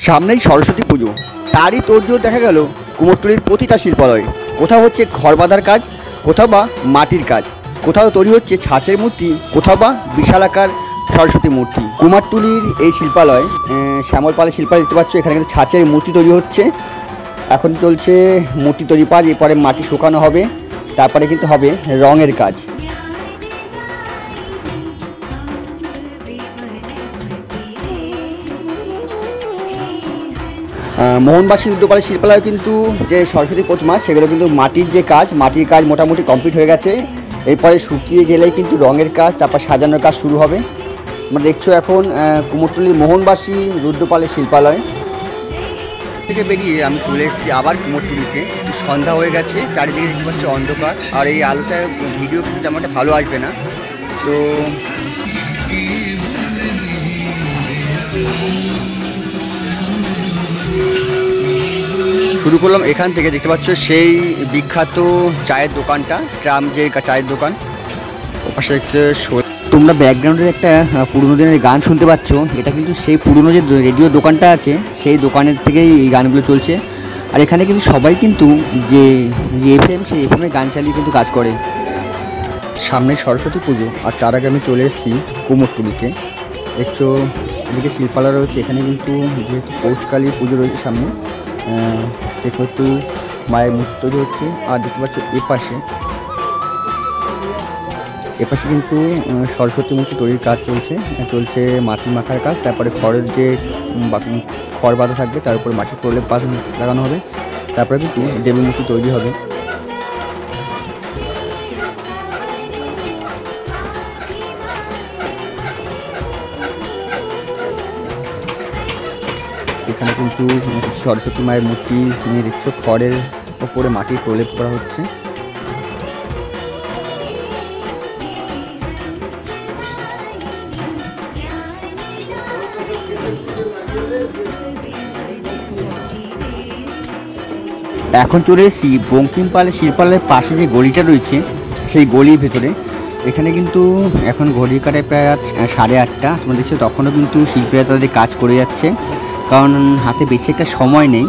সামনেই সরস্বতী পুজো, তারই তোড়জোড় দেখা গেল কুমোরটুলির প্রতিটা শিল্পালয়ে। কোথাও হচ্ছে খড় বাঁধার কাজ, কোথাও বা মাটির কাজ, কোথাও তৈরি হচ্ছে ছাঁচের মূর্তি, কোথাও বা বিশালাকার সরস্বতী মূর্তি। কুমারটুলির এই শিল্পালয়, শ্যামলপালের শিল্পালয় দেখতে পাচ্ছ, এখানে কিন্তু ছাঁচের মূর্তি তৈরি হচ্ছে। এখন চলছে মূর্তি তৈরি কাজ, এরপরে মাটি শুকানো হবে, তারপরে কিন্তু হবে রঙের কাজ। মোহনবাসী রুদ্রপালের শিল্পালয় কিন্তু যে সরস্বতী প্রতিমা, সেগুলো কিন্তু মাটির যে কাজ, মাটির কাজ মোটামুটি কমপ্লিট হয়ে গেছে। এরপরে শুকিয়ে গেলেই কিন্তু রঙের কাজ, তারপর সাজানোর কাজ শুরু হবে। আমরা দেখছো এখন কুমোরটুলির মোহনবাসী রুদ্রপালের শিল্পালয় থেকে বেরিয়ে আমি চলে এসেছি আবার কুমোরটুলিতে। সন্ধ্যা হয়ে গেছে, চারিদিকে দেখতে পাচ্ছি অন্ধকার, আর এই আলোটা ভিডিও কিন্তু তেমন একটা ভালো আসবে না। তো শুরু করলাম এখান থেকে। দেখতে পাচ্ছ সেই বিখ্যাত চায়ের দোকানটা, ট্রাম যে চায়ের দোকান, ওপাশে দেখতে। তোমরা ব্যাকগ্রাউন্ডে একটা পুরনো দিনের গান শুনতে পাচ্ছ, এটা কিন্তু সেই পুরনো যে রেডিও দোকানটা আছে, সেই দোকানের থেকেই এই গানগুলো চলছে। আর এখানে কিন্তু সবাই কিন্তু যে এফএম, সেই এফএমে গান চালিয়ে কিন্তু কাজ করে। সামনে সরস্বতী পুজো, আর তার আগে আমি চলে এসেছি কুমোরটুলিতে। দেখছো এদিকে শিল্পালয় রয়েছে, এখানে কিন্তু যেহেতু পৌষকালী পুজো রয়েছে সামনে, সেহেতু মায়ের মূর্তি তৈরি হচ্ছে। আর দেখতে পাচ্ছ এপাশে কিন্তু সরস্বতী মূর্তি তৈরির কাজ চলছে মাটি মাখার কাজ। তারপরে খড়ের যে খড় বাঁধা থাকবে, তার উপরে মাটির প্রলেপ লাগানো হবে, তারপরে কিন্তু দেবী মূর্তি তৈরি হবে। এখানে কিন্তু সরস্বতী মায়ের মূর্তি নিয়ে দেখছো, খড়ের ওপরে মাটির প্রলেপ করা হচ্ছে। এখন চলে এসেছি বঙ্কিমপালের শিল্পালয়ের পাশে যে গলিটা রয়েছে, সেই গলির ভেতরে। এখানে কিন্তু এখন ঘড়ি কাটায় প্রায় 8:30। তোমরা দেখছো তখনও কিন্তু শিল্পীরা তাদের কাজ করে যাচ্ছে, কারণ হাতে বেশি একটা সময় নেই।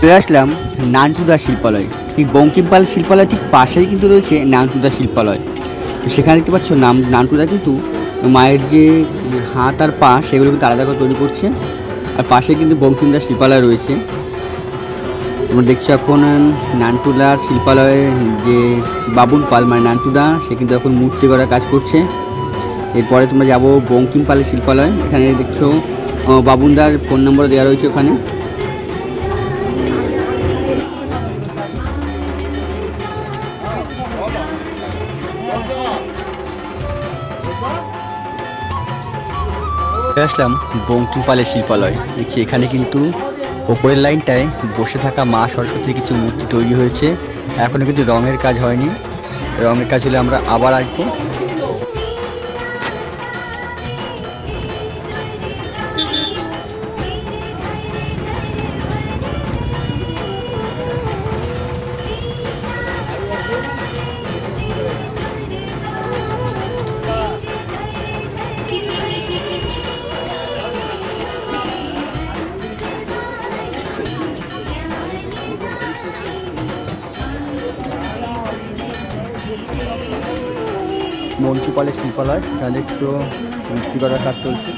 চলে আসলাম নানটুদা শিল্পালয়। ঠিক বঙ্কিমপাল শিল্পালয় ঠিক পাশেই কিন্তু রয়েছে নানটুদা শিল্পালয়। সেখানে দেখতে পাচ্ছ নানটুদা কিন্তু মায়ের যে হাত আর পা সেগুলো কিন্তু আলাদা করে তৈরি করছে, আর পাশে কিন্তু বঙ্কিমদা শিল্পালয় রয়েছে। তোমরা দেখছো এখন নানটুদার শিল্পালয়ের যে বাবুন পাল মানে নানটুদা, সে কিন্তু এখন মূর্তি করার কাজ করছে। এরপরে তোমরা যাবো বঙ্কিমপালের শিল্পালয়। এখানে দেখছো বাবুনদার ফোন নম্বর দেওয়া রয়েছে ওখানে। আসলাম বঙ্কিমপালের শিল্পালয়। দেখছি এখানে কিন্তু ওপরের লাইনটায় বসে থাকা মা সরস্বতীর কিছু মূর্তি তৈরি হয়েছে, এখনও কিন্তু রঙের কাজ হয়নি। রঙের কাজ হলে আমরা আবার আসবো। বঙ্কিমপালের শিল্পালয়, এখানে দেখছো মূর্তি করার কাজ চলছে।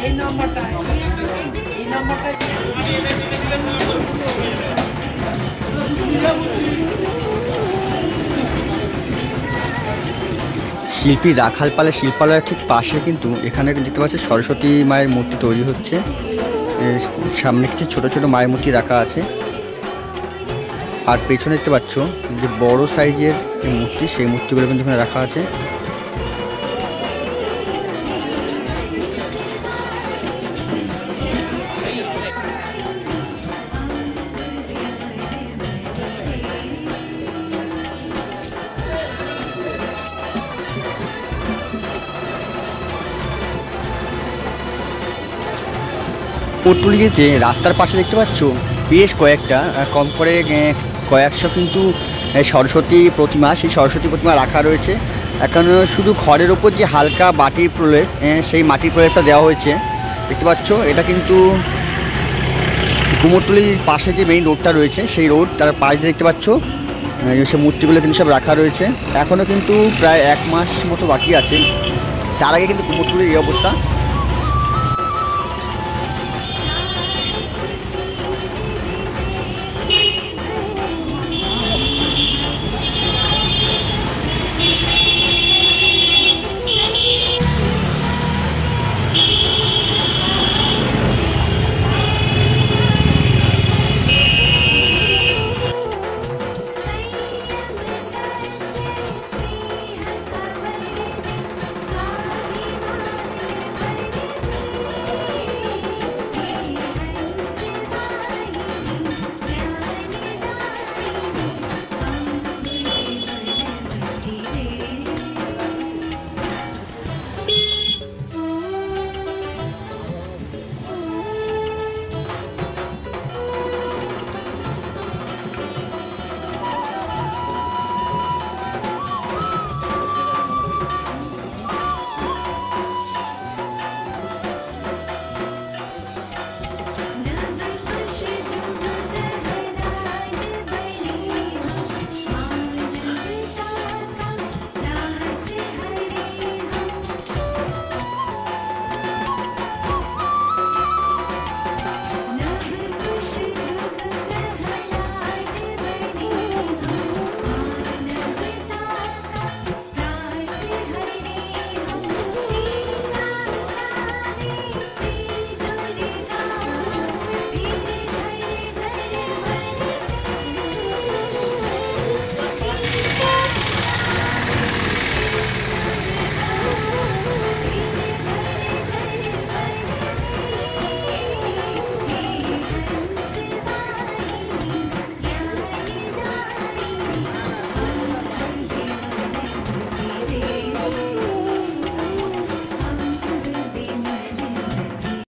এই নাম্বারটা শিল্পী রাখাল পালের শিল্পালয়ের ঠিক পাশে কিন্তু এখানে দেখতে পাচ্ছি সরস্বতী মায়ের মূর্তি তৈরি হচ্ছে। সামনে কিছু ছোট ছোট মায়ের মূর্তি রাখা আছে, আর পেছনে দেখতে পাচ্ছ যে বড় সাইজের মূর্তি, সেই মূর্তিগুলো কিন্তু এখানে রাখা আছে। কুমোরটুলি যেতে রাস্তার পাশে দেখতে পাচ্ছ বেশ কয়েকটা কম করে কয়েকশো কিন্তু সরস্বতী প্রতিমা, সেই সরস্বতী প্রতিমা রাখা রয়েছে। এখানে শুধু খড়ের ওপর যে হালকা মাটির প্রলেপ, সেই মাটির প্রলেপটা দেওয়া হয়েছে দেখতে পাচ্ছ। এটা কিন্তু কুমোরটুলির পাশে যে মেইন রোডটা রয়েছে সেই রোড, তার পাশ দিয়ে দেখতে পাচ্ছ সে মূর্তিগুলো কিন্তু সব রাখা রয়েছে। এখনও কিন্তু প্রায় 1 মাস মতো বাকি আছে, তার আগে কিন্তু কুমোরটুলির এই অবস্থা।